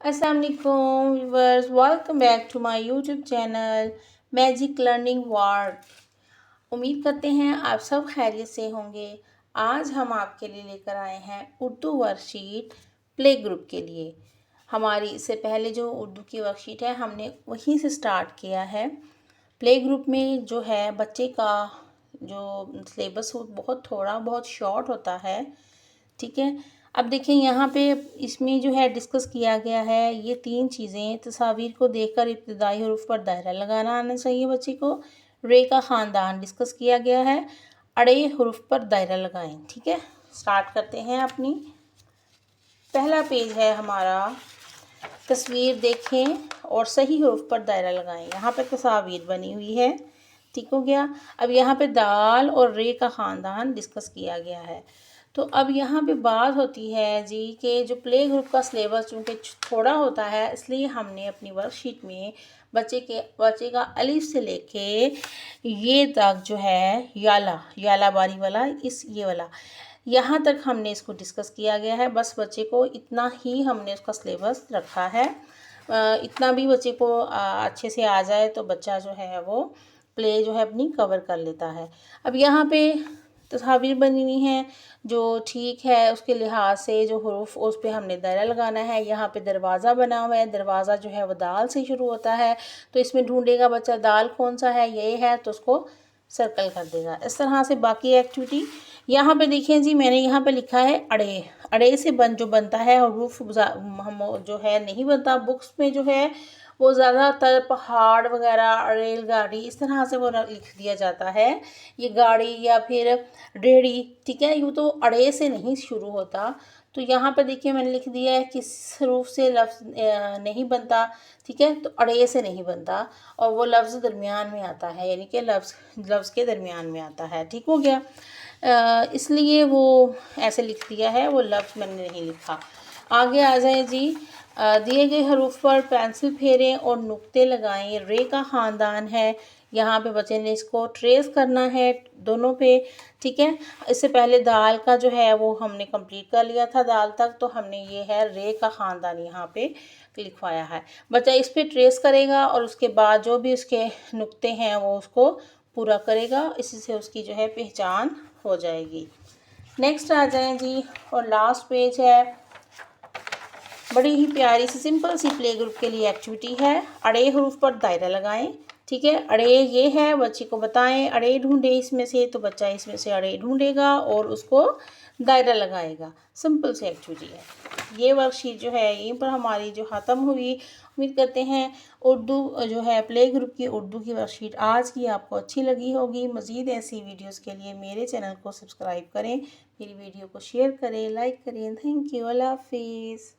अस्सलाम वालेकुम viewers, welcome back to my YouTube channel magic learning world. उम्मीद करते हैं आप सब खैरियत से होंगे। आज हम आपके लिए लेकर आए हैं उर्दू वर्कशीट प्ले ग्रुप के लिए। हमारी इससे पहले जो उर्दू की वर्कशीट है हमने वहीं से स्टार्ट किया है। प्ले ग्रुप में जो है बच्चे का जो सिलेबस बहुत थोड़ा बहुत शॉर्ट होता है, ठीक है। अब देखिए यहाँ पे इसमें जो है डिस्कस किया गया है ये 3 चीज़ें। तस्वीर को देखकर इब्तिदाई हरूफ पर दायरा लगाना आना चाहिए बच्चे को। रे का ख़ानदान डिस्कस किया गया है। अड़े हरूफ पर दायरा लगाएं, ठीक है। स्टार्ट करते हैं अपनी। पहला पेज है हमारा, तस्वीर देखें और सही हरूफ पर दायरा लगाएं। यहाँ पे तस्वीर बनी हुई है, ठीक हो गया। अब यहाँ पे दाल और रे का ख़ानदान डिस्कस किया गया है। तो अब यहाँ पे बात होती है जी कि जो प्ले ग्रुप का सिलेबस चूँकि थोड़ा होता है, इसलिए हमने अपनी वर्कशीट में बच्चे का अलिफ से लेके ये तक जो है याला बारी वाला ये वाला यहाँ तक हमने इसको डिस्कस किया गया है। बस बच्चे को इतना ही हमने उसका सिलेबस रखा है। इतना भी बच्चे को अच्छे से आ जाए तो बच्चा जो है वो प्ले जो है अपनी कवर कर लेता है। अब यहाँ पे तस्वीर बनी हुई हैं जो ठीक है, उसके लिहाज से जो हरूफ उस पर हमने दायरा लगाना है। यहाँ पे दरवाज़ा बना हुआ है, दरवाज़ा जो है वो दाल से शुरू होता है, तो इसमें ढूंढेगा बच्चा दाल कौन सा है, ये है तो उसको सर्कल कर देगा। इस तरह से बाकी एक्टिविटी यहाँ पे देखिए जी, मैंने यहाँ पे लिखा है अड़े। अड़े से जो बनता है हरूफ हम जो है नहीं बनता बुक्स में, जो है वो ज़्यादातर पहाड़ वगैरह, रेलगाड़ी, इस तरह से वो लिख दिया जाता है। ये गाड़ी या फिर रेहड़ी, ठीक है, यूँ तो अड़े से नहीं शुरू होता। तो यहाँ पर देखिए मैंने लिख दिया है किस हरूफ से लफ्ज़ नहीं बनता, ठीक है। तो अड़े से नहीं बनता और वो लफ्ज़ दरमियान में आता है, यानी कि लफ्ज़ के दरमियान में आता है, ठीक हो गया। इसलिए वो ऐसे लिख दिया है, वो लफ्ज़ मैंने नहीं लिखा। आगे आ जाए जी। दिए गए हरूफ पर पेंसिल फेरें और नुक्ते लगाएं। रे का ख़ानदान है, यहाँ पे बच्चे ने इसको ट्रेस करना है दोनों पे, ठीक है। इससे पहले दाल का जो है वो हमने कंप्लीट कर लिया था दाल तक, तो हमने ये है रे का ख़ानदान यहाँ पे लिखवाया है। बच्चा इस पे ट्रेस करेगा और उसके बाद जो भी उसके नुक्ते हैं वो उसको पूरा करेगा, इसी से उसकी जो है पहचान हो जाएगी। नेक्स्ट आ जाए जी, और लास्ट पेज है। बड़ी ही प्यारी सी सिंपल सी प्ले ग्रुप के लिए एक्टिविटी है। अड़े हरूफ पर दायरा लगाएं, ठीक है। अड़े ये है, बच्चे को बताएं अड़े ढूंढे इसमें से, तो बच्चा इसमें से अड़े ढूंढेगा और उसको दायरा लगाएगा। सिंपल सी एक्टिविटी है। ये वर्कशीट जो है यहीं पर हमारी जो ख़त्म हुई। उम्मीद करते हैं उर्दू जो है प्ले ग्रुप की उर्दू की वर्कशीट आज की आपको अच्छी लगी होगी। मज़ीद ऐसी वीडियोस के लिए मेरे चैनल को सब्सक्राइब करें, मेरी वीडियो को शेयर करें, लाइक करें। थैंक यू, अल्लाह हाफिज़।